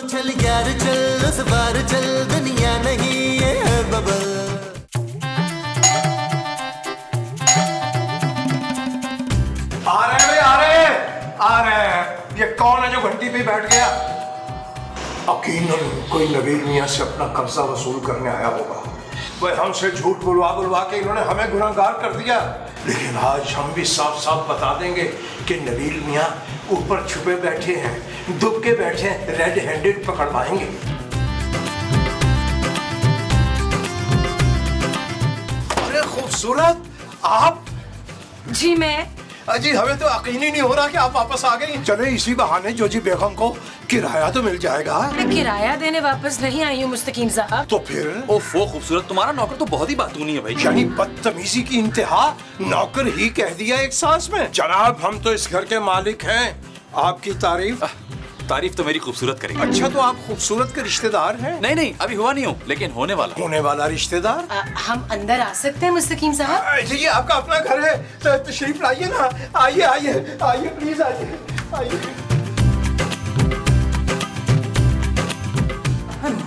चल यार चल, उस बार चल, दुनिया नहीं ये है बबल। आ रहे हैं भाई, आ रहे हैं। ये कौन है जो घंटी पे बैठ गया? यकीनन कोई नबील मियां से अपना कर्जा वसूल करने आया होगा। वह हमसे झूठ बुलवा बुलवा के इन्होंने हमें गुनहगार कर दिया। लेकिन आज हम भी साफ साफ बता देंगे कि नबील मियां ऊपर छुपे बैठे हैं, दुब के बैठे हैं, रेड हैंडेड पकड़वाएंगे। अरे खूबसूरत, आप? जी मैं। अजी हमें तो यकीन ही नहीं हो रहा कि आप वापस आ गई। चले इसी बहाने जोजी बेगम को किराया तो मिल जाएगा। मैं किराया देने वापस नहीं आई हूँ मुस्तकीम साहब। तो फिर? ओफो खूबसूरत, तुम्हारा नौकर तो बहुत ही बातूनी है भाई। यानी बदतमीजी की इंतहा, नौकर ही कह दिया एक सांस में। जनाब हम तो इस घर के मालिक हैं, आपकी तारीफ। तारीफ तो मेरी खूबसूरत करेगी। अच्छा तो आप खूबसूरत के रिश्तेदार हैं? नहीं अभी हुआ नहीं हूँ, लेकिन होने वाला। होने वाला रिश्तेदार? हम अंदर आ सकते हैं मुस्तकीम साहब? जी आपका अपना घर है तो तशरीफ लाइए ना। आइए आइए आइए प्लीज आइए आइए।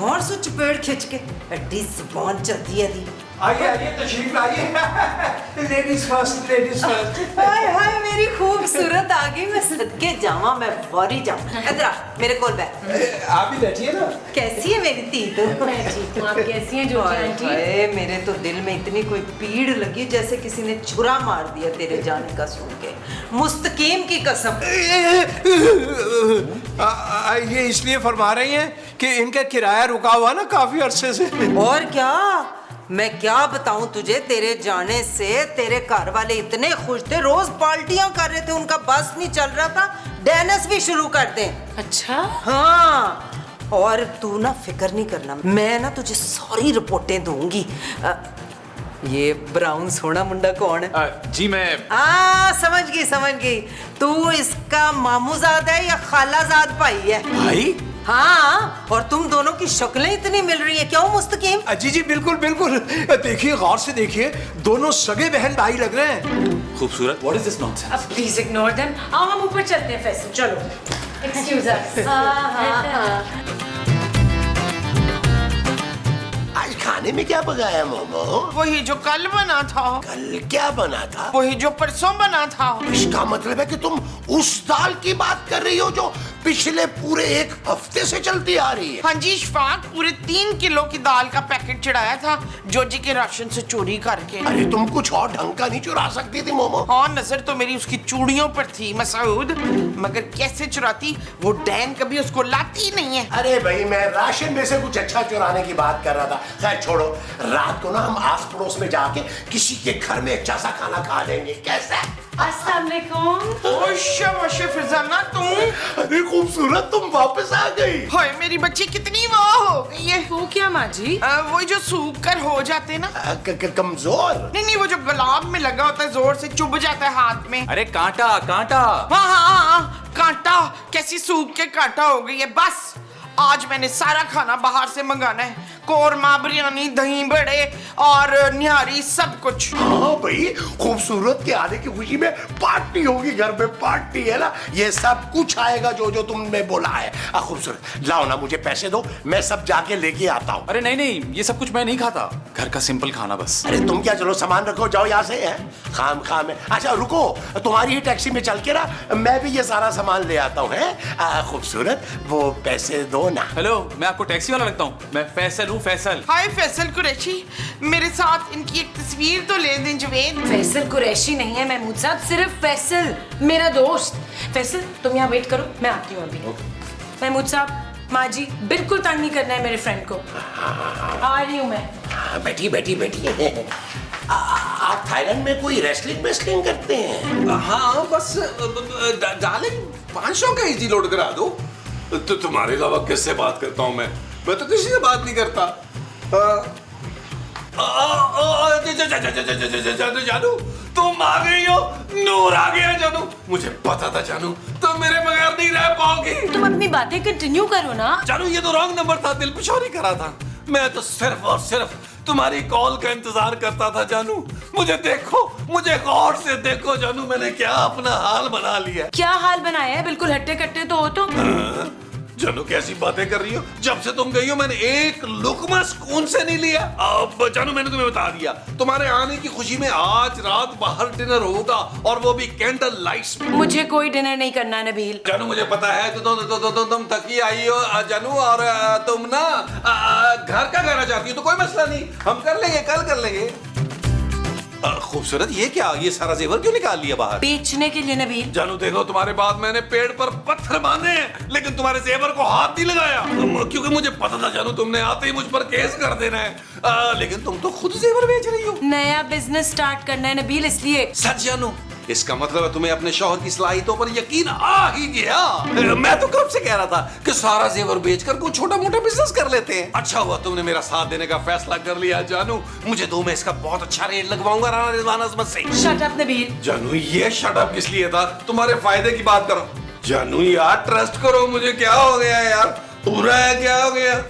और सो चपेड़ खिंच के एडी जुबान चलती है दी। आइए आइए तशरीफ लाइए। Ladies first, ladies first. हाय हाय मेरी खूबसूरत आ गई, मैं सदके जावा, मैं फौरी जाऊं। इधर आ मेरे कोल बैठ। आप भी बैठिए ना। कैसी है मेरी धी तू? मैं ठीक हूँ, आप कैसी हैं जो आंटी? हाय मेरे तो दिल में इतनी कोई पीड़ लगी जैसे किसी ने छुरा मार दिया तेरे जाने का सुन के। मुस्तकीम की कसम। ये इसलिए फरमा रही हैं कि इनका किराया रुका हुआ ना काफी अरसे से। और क्या, मैं क्या बताऊं तुझे, तेरे जाने से तेरे घर वाले इतने खुश थे, रोज पार्टियां कर रहे थे, उनका बस नहीं चल रहा था, डांस भी शुरू कर दे। अच्छा हाँ, और तू ना फिक्र नहीं करना, मैं ना तुझे सारी रिपोर्टें दूंगी। ये ब्राउन सोना मुंडा कौन है? जी मैं। समझ गई। तू इसका मामूजाद है या खालाजाद भाई है? भाई? हाँ, और तुम दोनों की शक्लें इतनी मिल रही है, क्यों मुस्तकीम? जी बिल्कुल बिल्कुल। देखिए गौर से देखिए, दोनों सगे बहन भाई लग रहे हैं। खूबसूरत, व्हाट इज दिस नॉनसेंस? अब प्लीज इग्नोर देम। आओ हम ऊपर चलते हैं फैसल, चलो। एक्सक्यूज अस। आज खाने में क्या पकाया मोमो? वही जो कल बना था। कल क्या बना था? वही जो परसों बना था। इसका मतलब है कि तुम उस दाल की बात कर रही हो जो पिछले पूरे एक हफ्ते से चलती आ रही है। हाँ जी इशफाक, पूरे 3 किलो की दाल का पैकेट चढ़ाया था जोजी के राशन से चोरी करके। अरे तुम कुछ और ढंग का नहीं चुरा सकती थी मोमो? हाँ, नजर तो मेरी उसकी चूड़ियों पर थी मसूद, मगर कैसे चुराती, वो डैन कभी उसको लाती ही नहीं है। अरे भाई मैं राशन में से कुछ अच्छा चुराने की बात कर रहा था। खैर छोड़ो, रात को ना हम आस पड़ोस में जाके किसी के घर में अच्छा सा खाना खा लेंगे, कैसा? अस्सलाम वालेकुम। ओश फिजाना तुम। अरे खूबसूरत, तुम वापस आ गई। हाय मेरी बच्ची कितनी वो हो गई है। वो क्या माँ जी? वो जो सूख कर हो जाते ना। कमजोर? नहीं, वो जो गुलाब में लगा होता है, जोर से चुभ जाता है हाथ में। अरे कांटा। हाँ, कांटा। कैसी सूख के कांटा हो गई है। बस आज मैंने सारा खाना बाहर से मंगाना है, कोरमा, बिरयानी, दही बड़े और निहारी, सब कुछ। हाँ भाई, खूबसूरत के आने की खुशी में पार्टी होगी, घर में पार्टी है ना, ये सब कुछ आएगा जो जो तुमने बोला है। खूबसूरत लाओ ना, मुझे पैसे दो, मैं सब जाके लेके आता हूँ। अरे नहीं, ये सब कुछ मैं नहीं खाता, घर का सिंपल खाना बस। अरे तुम क्या, चलो सामान रखो, जाओ यहाँ से है खाम है। अच्छा रुको, तुम्हारी ही टैक्सी में चल के ना मैं भी ये सारा सामान ले आता हूँ। खूबसूरत वो पैसे दो ना। हेलो, मैं आपको टैक्सी वाला लगता हूँ? मैं फैसल हूँ, फैसल। हाय फैसल कुरैशी, मेरे साथ इनकी एक तस्वीर तो ले दें जवेद। फैसल कुरैशी नहीं है महमूद साहब, सिर्फ फैसल मेरा दोस्त। फैसल तुम यहाँ वेट करो, मैं आती हूँ अभी। महमूद साहब, माँ जी बिल्कुल तंग नहीं करना है मेरे फ्रेंड को। आ रही हूँ मैं। बैठी आप थाईलैंड में कोई रेसलिंग करते हैं? हाँ बस डार्लिंग 500 का इजी लोड करा दो। तो तुम्हारे अलावा किससे बात करता हूँ मैं तो किसी से बात नहीं करता। जानू तुम आ गई हो, नूर आ गया जानू, मुझे पता था जानू तुम मेरे बगैर नहीं रह पाओगी। तुम अपनी बातें कंटिन्यू करो ना। जानू ये तो रॉन्ग नंबर था, दिल पे चोरी करा था। मैं तो सिर्फ और सिर्फ तुम्हारी कॉल का इंतजार करता था जानू। मुझे देखो, मुझे गौर से देखो जानू, मैंने क्या अपना हाल बना लिया। क्या हाल बनाया है? बिल्कुल हट्टे कट्टे तो हो तुम। जानू कैसी बातें कर रही हो? जब से तुम गई हो मैंने एक लुकमा सुकून से नहीं लिया। अब जानू मैंने तुम्हें बता दिया, तुम्हारे आने की खुशी में आज रात बाहर डिनर होगा और वो भी कैंडल लाइट्स में। मुझे कोई डिनर नहीं करना नबील। जानू मुझे पता है तुम थकी आई हो जानू, और तुम ना घर का कहना चाहती हो तो कोई मसला नहीं, हम कर लेंगे, कल कर लेंगे। खूबसूरत ये क्या, ये सारा जेवर क्यों निकाल लिया बाहर? बेचने के लिए नबील। जानू देखो तुम्हारे बाद मैंने पेड़ पर पत्थर बांधे हैं लेकिन तुम्हारे जेवर को हाथ नहीं लगाया, क्योंकि मुझे पता था जानू तुमने आते ही मुझ पर केस कर देना है। लेकिन तुम तो खुद जेवर बेच रही हो। नया बिजनेस स्टार्ट करना है नबील, इसलिए। सच जानू, इसका मतलब है तुम्हें अपने शौहर की सलाहियतों पर यकीन आ ही गया। मैं तो कब से कह रहा था कि सारा जेवर बेचकर कोई छोटा मोटा बिजनेस कर लेते हैं। अच्छा हुआ तुमने मेरा साथ देने का फैसला कर लिया जानू। मुझे दो में इसका बहुत अच्छा रेट लगवाऊंगा राना रिजवान अजमत से। Shut up Nabeel. जानू ये शट अप किस लिए था? तुम्हारे फायदे की बात करो। जानू यार ट्रस्ट करो मुझे, क्या हो गया यार? पूरा है, क्या हो गया?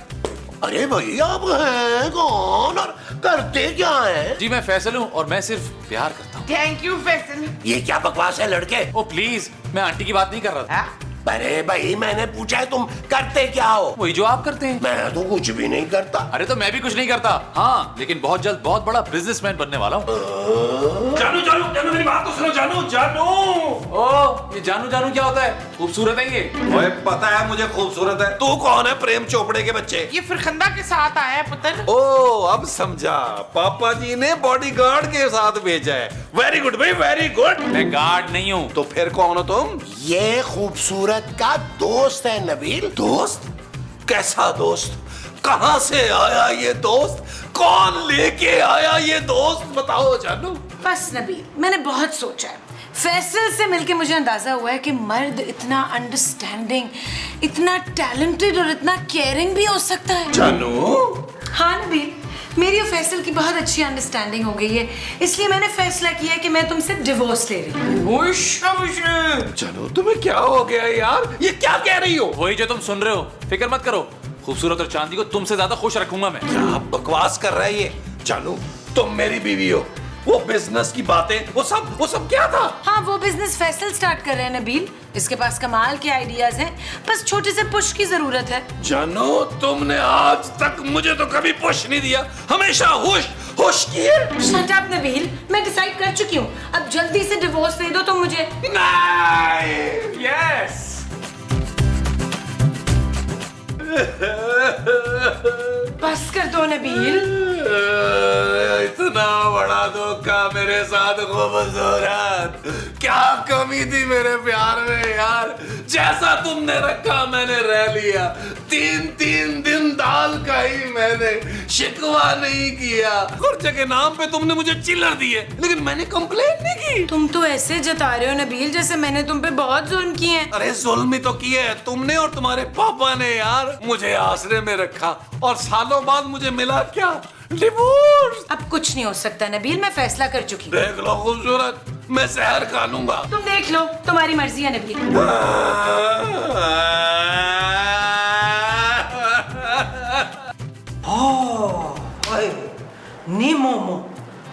अरे भाई आप हैं कौन और करते क्या हैं? जी मैं फैसल हूँ और मैं सिर्फ प्यार करता हूँ। Thank you Faisal. ये क्या बकवास है लड़के? ओ प्लीज, मैं आंटी की बात नहीं कर रहा था। अरे भाई मैंने पूछा है तुम करते क्या हो? वही जो आप करते हैं। मैं तो कुछ भी नहीं करता। अरे तो मैं भी कुछ नहीं करता, हाँ, लेकिन बहुत जल्द बहुत बड़ा बिजनेसमैन बनने वाला हूँ। जानू जानू जानू मेरी बात तो सुनो जानू जानू। ओ ये जानू जानू क्या होता है? खूबसूरत है ये। ओए पता है मुझे खूबसूरत है। तू कौन है? प्रेम चोपड़े के बच्चे। ये फिरखंदा के साथ आया है पुत्र। ओ अब समझा, पापा जी ने बॉडीगार्ड के साथ भेजा है। वेरी गुड भाई, वेरी गुड। मैं गार्ड नहीं हूँ। तो फिर कौन हो तुम? ये खूबसूरत का दोस्त है नबील। दोस्त? कैसा दोस्त? कहां से आया ये दोस्त? कौन लेके आया ये दोस्त? बताओ जानू। बस नबील, मैंने बहुत सोचा है। फैसल से मिलके मुझे अंदाजा हुआ है कि मर्द इतना अंडरस्टैंडिंग, इतना टैलेंटेड और इतना केयरिंग भी हो सकता है। जानू हाँ नबील, मेरी और फैसल की बहुत अच्छी अंडरस्टैंडिंग हो गई है, इसलिए मैंने फैसला किया है कि मैं तुमसे डिवोर्स ले रही हूँ। जानू तुम्हें क्या हो गया यार? ये क्या कह रही हो? वही जो तुम सुन रहे हो, फिक्र मत करो। खूबसूरत और चांदी को तुमसे ज्यादा खुश रखूंगा मैं। क्या बकवास कर रहा है ये? जानू तुम मेरी बीवी हो, वो बिजनेस की बातें वो सब क्या था? हाँ, वो बिजनेस फैसल स्टार्ट कर रहे हैं नबील। इसके पास कमाल के आइडियाज हैं, बस छोटे से पुश की जरूरत है। जानू तुमने आज तक मुझे तो कभी पुश नहीं दिया, हमेशा हुश हुश किए। शट अप नबील, मैं डिसाइड कर चुकी हूँ, अब जल्दी से डिवोर्स दे दो तो मुझे। नहीं। यस। बस कर दो नबील। इतना बड़ा धोखा मेरे साथ खूबसूरत। क्या कमी थी मेरे प्यार में यार? जैसा तुमने रखा मैंने रह लिया। 3 दिन दाल का ही मैंने, शिकवा नहीं किया। खर्चे के नाम पे तुमने मुझे चिल्लर दिए लेकिन मैंने कंप्लेन नहीं की। तुम तो ऐसे जता रहे हो नबील जैसे मैंने तुम पे बहुत जुल्म किए हैं। अरे जुल्म ही तो किए है तुमने और तुम्हारे पापा ने यार। मुझे आसरे में रखा और सालों बाद मुझे मिला क्या? डिवोर्स। अब कुछ नहीं हो सकता नबील, मैं फैसला कर चुकी हूँ। देख लो खूबसूरत, मैं जहर खा लूंगा। तुम देख लो, तुम्हारी मर्जी है नबील। नी मोमो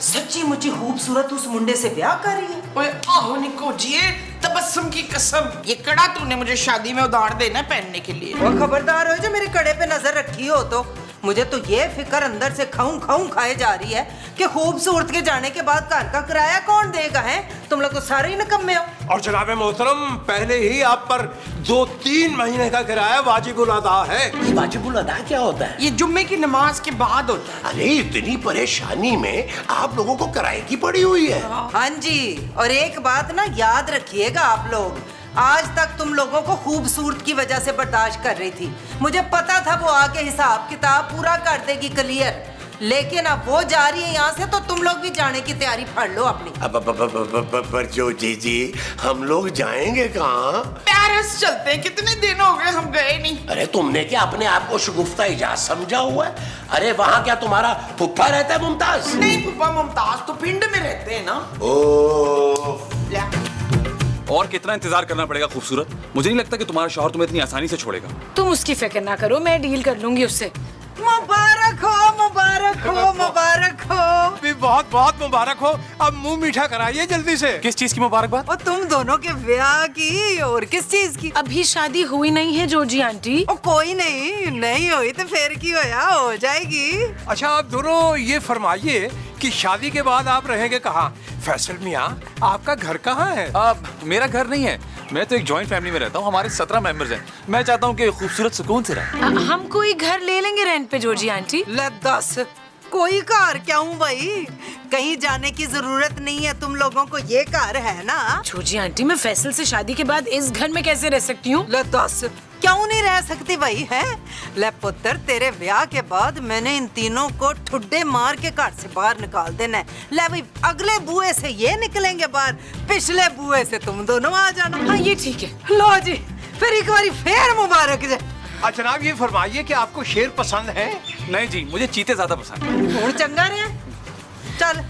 सच्ची मुच्ची खूबसूरत उस मुंडे से ब्याह कर रही है। ओए आहो निको जी, तबस्सुम की कसम, ये कड़ा तूने मुझे शादी में उधार देना पहनने के लिए। वो खबरदार हो जो मेरे कड़े पे नजर रखी हो तो। मुझे तो ये फिक्र अंदर से खाऊं खाऊं खाए जा रही है कि खूबसूरत के जाने के बाद घर का किराया कौन देगा? है तुम लोग तो सारे ही निकम्मे हो। और जनाब मोहतरम, पहले ही आप पर 2-3 महीने का किराया वाजिबुल अदा है। ये वाजिबुल अदा क्या होता है? ये जुम्मे की नमाज के बाद होता है। अरे इतनी परेशानी में आप लोगों को किराए की पड़ी हुई है। हाँ जी, और एक बात ना याद रखिएगा आप लोग, आज तक तुम लोगों को खूबसूरत की वजह से बर्दाश्त कर रही थी। मुझे पता था वो आके हिसाब किताब पूरा कर देगी क्लियर, लेकिन अब वो जा रही है यहाँ से तो तुम लोग भी जाने की तैयारी फड़ लो अपनी। पर जो जी हम लोग जाएंगे कहाँ? पेरिस चलते हैं, कितने दिन हो गए हम गए नहीं। अरे तुमने क्या अपने आप को शगुफ्ता इजाज समझा हुआ है? अरे वहाँ क्या तुम्हारा फुफ्फा रहता है मुमताज? नहीं फूफा मुमताज तो पिंड में रहते हैं ना। ओ और कितना इंतजार करना पड़ेगा खूबसूरत? मुझे नहीं लगता कि तुम्हारा शौहर तुम्हें इतनी आसानी से छोड़ेगा। तुम उसकी फिक्र ना करो, मैं डील कर लूंगी उससे। मुबारक हो, मुबारक हो, मुबारक हो। भी बहुत बहुत मुबारक हो। अब मुंह मीठा कराइए जल्दी से। किस चीज की मुबारकबाद? और तुम दोनों के ब्याह की और किस चीज की? अभी शादी हुई नहीं है जॉर्जी आंटी। ओ कोई नहीं हुई तो फिर की होया, हो जाएगी। अच्छा आप दोनों ये फरमाइए कि शादी के बाद आप रहेंगे कहाँ? फैसल मियाँ, आपका घर कहाँ है? मेरा घर नहीं है, मैं तो एक जॉइंट फैमिली में रहता हूँ। हमारे 17 मेंबर्स हैं। मैं चाहता हूँ कि खूबसूरत सुकून से रहे। हम कोई घर ले लेंगे रेंट पे जॉर्जी आंटी। ले दस, कोई कार क्या हूँ भाई? कहीं जाने की जरूरत नहीं है, तुम लोगों को ये कार है ना। जॉर्जी आंटी मैं फैसल से शादी के बाद इस घर में कैसे रह सकती हूँ? ले दस, क्यों नहीं रह सकती भाई है? ले पुत्र, तेरे ब्याह के बाद मैंने इन तीनों को ठुड्डे मार के घर से बाहर निकाल देना है। ले भाई, अगले बुए से ये निकलेंगे बाहर, पिछले बुए से तुम दोनों आ जाना। हाँ ये ठीक है। लो जी, फिर एक बारी फिर मुबारक जे। जनाब ये फरमाइए कि आपको शेर पसंद है? नहीं जी, मुझे चीते ज्यादा पसंद है। हूँ चंगा रहे, चल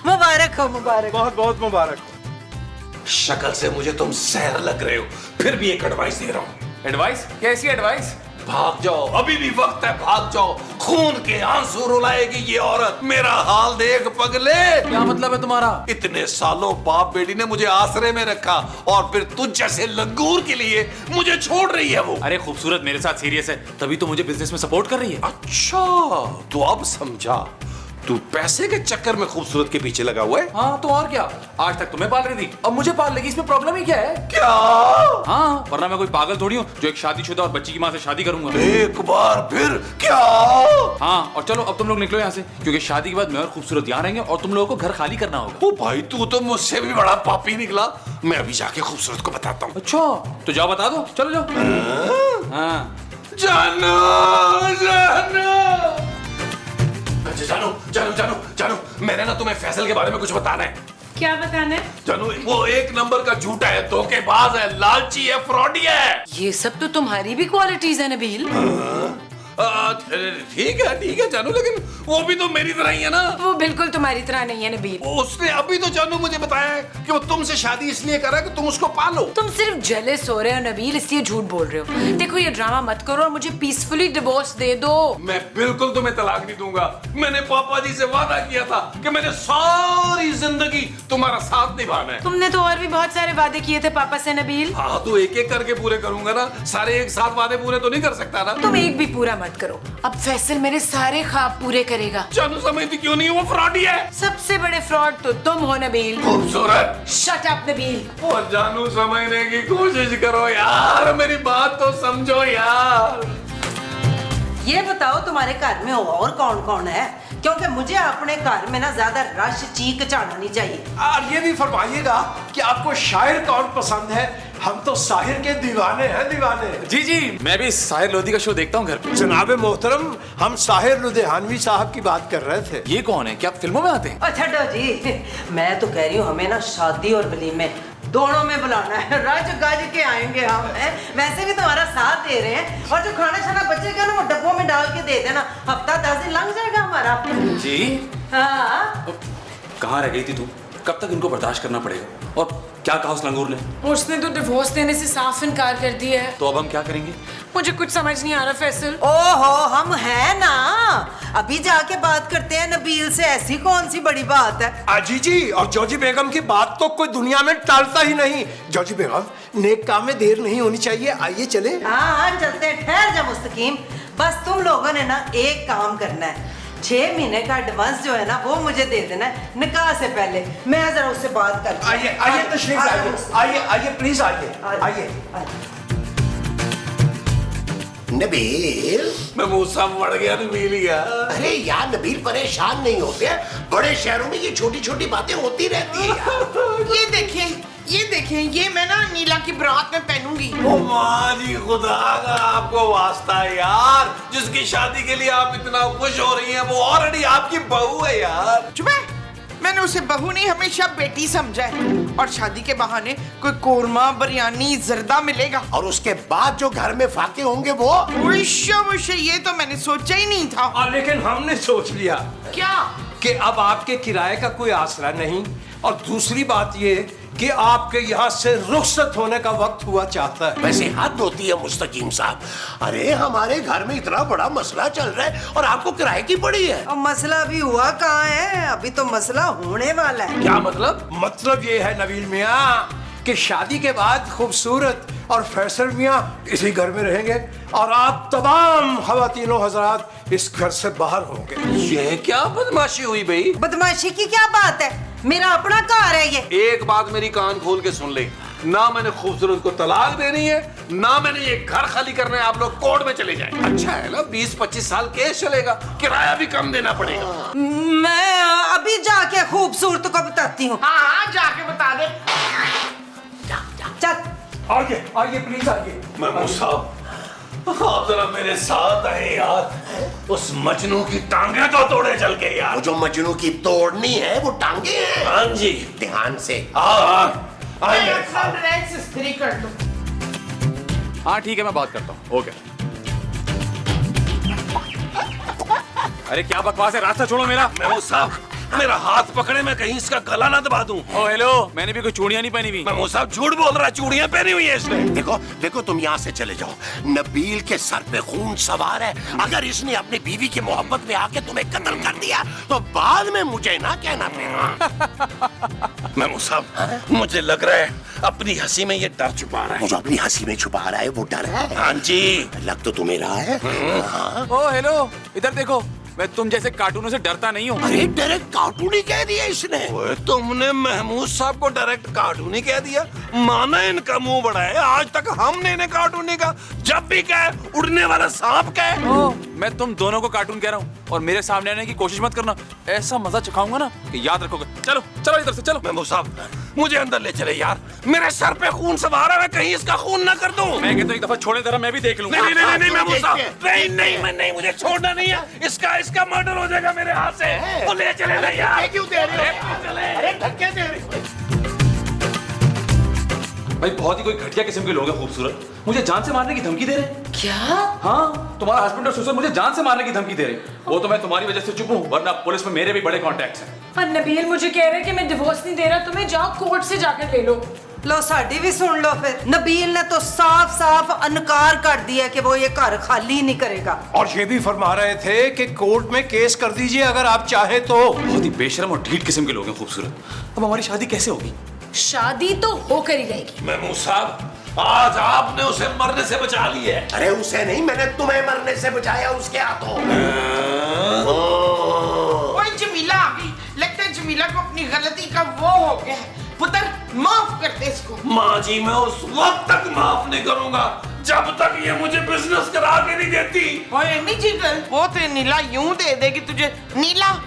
मुबारक हो, मुबारक। बहुत बहुत मुबारक हो। शक्ल से मुझे तुम सहर लग रहे हो, फिर भी एक एडवाइस दे रहा हूँ। एडवाइस? कैसी एडवाइस? भाग जाओ, अभी भी वक्त है, भाग जाओ। खून के आंसू रुलाएगी ये औरत। मेरा हाल देख पगले। क्या मतलब है तुम्हारा? इतने सालों बाप बेटी ने मुझे आसरे में रखा और फिर तुझ जैसे लंगूर के लिए मुझे छोड़ रही है वो। अरे खूबसूरत मेरे साथ सीरियस है, तभी तो मुझे बिजनेस में सपोर्ट कर रही है। अच्छा, तो अब समझा। तू पैसे के चक्कर में खूबसूरत के पीछे लगा हुआ है। हाँ तो और क्या, आज तक तुम्हें पाल रही थी, अब मुझे पाल लेगी, इसमें प्रॉब्लम ही क्या है? क्या? हाँ, वरना मैं कोई पागल थोड़ी हूँ जो एक शादीशुदा और बच्ची की माँ से शादी करूंगा। एक बार फिर क्या? हाँ, और चलो अब तुम लोग निकलो यहाँ से, क्योंकि शादी के बाद मैं और खूबसूरत यहाँ रहेंगे और तुम लोगों को घर खाली करना होगा। ओ भाई, तू तो मुझसे भी बड़ा पापी निकला। मैं अभी जाके खूबसूरत को बताता हूँ। अच्छा, तो जाओ बता दो, चलो जाओ। हाँ जानो जानो जानो जानो जानो जानो, मैंने ना तुम्हें फैसल के बारे में कुछ बताना है। क्या बताना है? जानो, वो एक नंबर का झूठा है, धोखेबाज है, लालची है, फ्रॉडी है। ये सब तो तुम्हारी भी क्वालिटीज है नबील। ठीक है जानू, लेकिन वो भी तो मेरी तरह ही है ना। वो बिल्कुल तुम्हारी तरह नहीं है नबील। उसने अभी तो जानू मुझे बताया है कि वो तुमसे शादी इसलिए कर रहा है कि तुम उसको पालो। तुम सिर्फ जेलस हो रहे हो नबील, इसलिए झूठ बोल रहे हो। देखो ये ड्रामा मत करो और मुझे पीसफुली डिवोर्स दे दो। मैं बिल्कुल तुम्हें तलाक नहीं दूंगा। मैंने पापा जी से वादा किया था कि मैंने सारी जिंदगी तुम्हारा साथ निभाना है। तुमने तो और भी बहुत सारे वादे किए थे पापा से नबील। हाँ, तो एक एक करके पूरे करूंगा ना, सारे एक साथ वादे पूरे तो नहीं कर सकता ना। तुम एक भी पूरा मत करो, अब फैसल मेरे सारे ख्वाब पूरे करेगा। जानू समझती क्यों नहीं, वो फ्रॉडी है। सबसे बड़े फ्रॉड तो तुम हो नबील। खूबसूरत, शट अप नबील। और जानू समझने की कोशिश करो यार, मेरी बात तो समझो यार। ये बताओ तुम्हारे घर में और कौन कौन है? क्योंकि मुझे अपने घर में ना ज्यादा रश चीख चाहना नहीं चाहिए। और ये भी फरमाइएगा कि आपको शायर कौन पसंद है? हम तो साहिर के दीवाने हैं, दीवाने। जी, मैं भी साहिर लोधी का शो देखता हूँ घर पे। जनाब मोहतरम, हम साहिर लुधियानवी साहब की बात कर रहे थे। ये कौन है? क्या फिल्मों में आते हैं? अच्छा जी, मैं तो कह रही हूँ हमें ना शादी और वलीमे दोनों में बुलाना है, रज गज के आएंगे हम। वैसे भी तुम्हारा साथ दे रहे हैं, और जो खाना शाना बचेगा ना वो डब्बों में डाल के दे देना, हफ्ता 10 दिन लग जाएगा हमारा। जी हाँ, कहाँ रह गई थी तू? कब तक इनको बर्दाश्त करना पड़ेगा? और क्या कहा उस लंगूर ने? उसने तो डिवोर्स देने से साफ इनकार कर दिया है। तो अब हम क्या करेंगे? मुझे कुछ समझ नहीं आ रहा फैसल। ओहो, हम हैं ना, अभी जाके बात करते हैं नबील से, ऐसी कौन सी बड़ी बात है। अजी जी, और जॉजी बेगम की बात तो कोई दुनिया में टालता ही नहीं। जॉजी बेगम, नेक काम में देर नहीं होनी चाहिए, आइए चले। हाँ चलते हैं, ठहर जा मुस्तकीम। बस तुम लोगों ने ना एक काम करना है, 6 महीने का एडवांस जो है ना वो मुझे दे देना है निकाह से पहले। मैं जरा उससे बात करती हूँ। आइए तशरीफ लाइए, आइए प्लीज आइए। नबील, मैं मूसा मर गया, नबील गया। अरे यार नबील, परेशान नहीं होते हैं, बड़े शहरों में ये छोटी छोटी बातें होती रहती है यार। ये देखें, ये मैं ना नीला की बारात में पहनूंगी। ओ माँ जी, खुदा का आपको वास्ता है यार, जिसकी शादी के लिए आप इतना खुश हो रही हैं वो ऑलरेडी आपकी बहू है यार। चुप है, मैंने उसे बहू नहीं हमेशा बेटी समझा है, और शादी के बहाने कोई कोरमा, बिरयानी, जर्दा मिलेगा, और उसके बाद जो घर में फाके होंगे वो उश्य, ये तो मैंने सोचा ही नहीं था। लेकिन हमने सोच लिया क्या? कि अब आपके किराए का कोई आसरा नहीं, और दूसरी बात ये कि आपके यहाँ से रुखसत होने का वक्त हुआ चाहता है। वैसे हद होती है मुस्तकीम साहब, अरे हमारे घर में इतना बड़ा मसला चल रहा है और आपको किराए की पड़ी है। और मसला अभी हुआ कहाँ है? अभी तो मसला होने वाला है। क्या मतलब? मतलब ये है नबील मियाँ कि शादी के बाद खूबसूरत और फैसल मियाँ इसी घर में रहेंगे और आप तमाम खवातीनों हजरात इस घर से बाहर होंगे। ये क्या बदमाशी हुई भाई? बदमाशी की क्या बात है? मेरा अपना कार है ये। एक बात मेरी कान खोल के सुन ले, ना मैंने खूबसूरत को तलाक देनी है, ना मैंने ये घर खाली करना है। आप लोग कोर्ट में चले जाएं। अच्छा है ना, 20-25 साल केस चलेगा, किराया भी कम देना पड़ेगा। मैं अभी जाके खूबसूरत को बताती हूँ। हाँ हाँ जाके बता दे। चल आइए आइए प्लीज आइए। महमूद साहब, आप जरा मेरे साथ आए यार, उस मजनू की टांगे तो तोड़े चल के यार। वो जो मजनू की तोड़नी है वो टांगे हैं। हाँ जी, ध्यान से। ड्रेस इस्त्री कर दो। हाँ ठीक है, मैं बात करता हूँ। ओके। अरे क्या बकवास है, रास्ता छोड़ो मेरा। महमूद साहब, मेरा हाथ पकड़े, मैं कहीं इसका गला ना दबा दूं। ओ हेलो, मैंने भी कोई चूड़ियां नहीं पहनी हुई। महमूद साहब झूठ बोल रहा है, चूड़ियां पहनी हुई है इसने। देखो देखो, तुम यहाँ से चले जाओ। नबील के सर पे खून सवार है। अगर इसने अपनी बीवी की मोहब्बत में आके तुम्हें कत्ल कर दिया तो बाद में मुझे ना कहना पड़ेगा। महमूद साहब, मुझे लग रहा है अपनी हंसी में ये डर छुपा रहा है। वो जो अपनी हंसी में छुपा रहा है वो डर है। हाँ जी। लग तो तुम्हें रहा है। हाँ। ओ हेलो, इधर देखो, मैं तुम जैसे कार्टूनों से डरता नहीं हूँ। अरे डायरेक्ट कार्टूनी कह दिया इसने। ओए, तुमने महमूद साहब को डायरेक्ट कार्टूनी कह दिया? माना इनका मुंह बड़ा है, आज तक हमने इन्हें कार्टूनी कहा। जब भी कहे उड़ने वाला सांप कहे। ओ, मैं तुम दोनों को कार्टून कह रहा हूँ और मेरे सामने आने की कोशिश मत करना। ऐसा मजा चखाऊंगा ना कि याद रखोगे। चलो चलो इधर से चलो। महमूद साहब, मुझे अंदर ले चले यार, मेरे सर पे खून सवार है, मैं कहीं इसका खून ना कर दूं। मैं कहता हूँ एक दफा छोड़े, जरा मैं भी देख लूंगा। नहीं नहीं नहीं महमूद साहब, नहीं नहीं मैं नहीं, मुझे छोड़ना नहीं है। इसका मर्डर हो जाएगा मेरे हाथ से। वो ले चले ना यार। क्यों दे रहे हो? अरे धक्के दे रहे हो। भाई बहुत ही कोई घटिया किस्म के लोग हैं खूबसूरत, मुझे जान से मारने की धमकी दे रहे हैं। क्या? हाँ, तुम्हारा हस्बैंड और ससुर मुझे जान से मारने की धमकी दे रहे हैं। वो तो मैं तुम्हारी वजह से चुप हूँ, वरना पुलिस में मेरे भी बड़े कॉन्टैक्ट्स हैं। और नबील मुझे कह रहे हैं कि मैं डिवोर्स नहीं दे रहा, तुम्हें जाओ कोर्ट से जाकर ले लो। लो साड़ी भी सुन लो फिर। नबील ने तो साफ साफ इनकार कर दिया कि वो ये घर खाली नहीं करेगा। और ये भी फरमा रहे थे कि कोर्ट में केस कर दीजिए अगर आप चाहे तो। बहुत ही बेशरम और ढीठ किस्म के लोग हैं खूबसूरत। अब हमारी शादी कैसे होगी? शादी तो होकर ही रहेगी। महमूद साहब, आज आपने उसे मरने से बचा लिया है। अरे उसे नहीं, मैंने तुम्हें मरने से बचाया उसके हाथों। ओए जमीला आ गई। लगता है जमीला को अपनी गलती का वो हो गया है। पुत्र माफ कर दे इसको। माँ जी, मैं उस वक्त तक माफ नहीं करूंगा जब तक ये मुझे बिजनेस करा के नहीं देती। ओए नहीं जीतल, वो तो नीला यूं दे देगी तुझे। नीला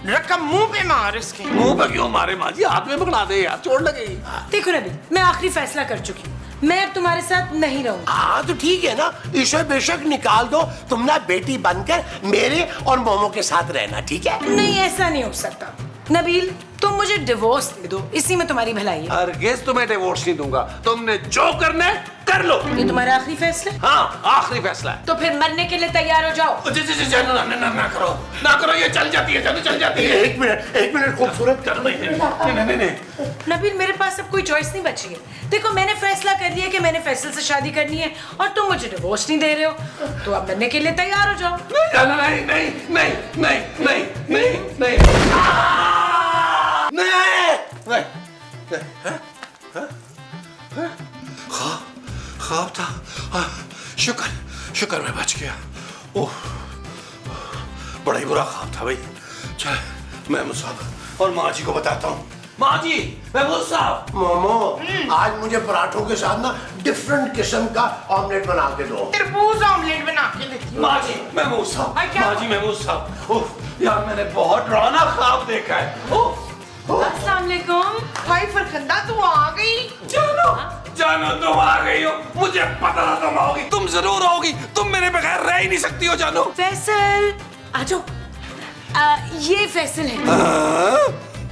रकम मुंह पे मार इसके। मुंह पे क्यों मारे माँ जी, हाथ में पकड़ा दे यार, चोट लगेगी। देखो नबील, मैं आखिरी फैसला कर चुकी हूँ, मैं अब तुम्हारे साथ नहीं रहूंगी। हाँ तो ठीक है ना, इसे बेशक निकाल दो। तुम ना बेटी बनकर मेरे और मोमो के साथ रहना, ठीक है? नहीं, ऐसा नहीं हो सकता नबील, तुम मुझे डिवोर्स दे दो, इसी में तुम्हारी भलाई है। हरगिज़ तुम्हें डिवोर्स नहीं दूंगा। तुमने जो करना है कर लो। ये तुम्हारा आखिरी फैसला है? हाँ, आखिरी फैसला है। तो फिर मरने के लिए तैयार हो जाओ। जी जी जी, ना करो, ये चल जाती है, चल जाती है। एक मिनट खूबसूरत। नहीं। नबील, मेरे पास अब कोई चॉइस नहीं बची है। देखो, मैंने फैसला कर लिया कि मैंने फैसल से शादी करनी है और तुम मुझे डिवोर्स नहीं दे रहे हो, तो अब मरने के लिए तैयार हो जाओ। ख्वाब था। शुक्र मैं बच गया। ओह, बड़ा ही बुरा ख्वाब था भाई। चल महमूद साहब और माँ जी को बताता हूँ। माँ जी, महमूद साहब। मोमो, आज मुझे पराठों के साथ ना डिफरेंट किस्म का ऑमलेट बना के दो। तरबूज ऑमलेट बना के देती हूँ। माँ जी, महमूद साहब। माँ जी, महमूद साहब। ओह यार, मैंने बहुत डरावना ख्वाब देखा है। ओह, अस्सलाम वालेकुम। भाई फरखंदा तू आ गई। जानो तुम आ गई हो, मुझे पता था तुम आओगी। तुम जरूर आओगी, तुम मेरे बगैर रह ही नहीं सकती हो जानो। फैसल, आ जाओ। ये फैसल है।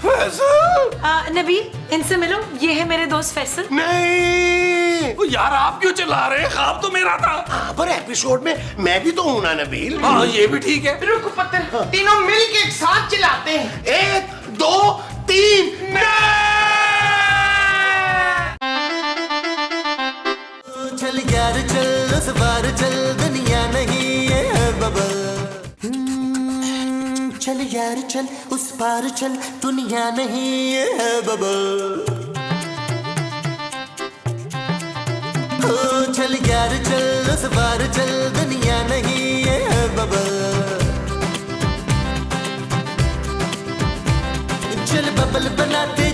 फैसल? नबील, इनसे मिलो, ये है मेरे दोस्त फैसल। नहीं ओ यार, आप क्यों चिल्ला रहे हैं? ख्वाब तो मेरा था। हाँ, पर एपिसोड में मैं भी तो हूं ना नबील। हाँ, ये भी ठीक है। रुक पत्थर, तीनों मिल के एक साथ चिल्लाते हैं। 1 2 3। पार चल दुनिया नहीं ये है बबल चल यार चल उस पार चल दुनिया नहीं ये है बबल ओ चल यार चल उस पार चल दुनिया नहीं ये है बबल चल बबल बनाते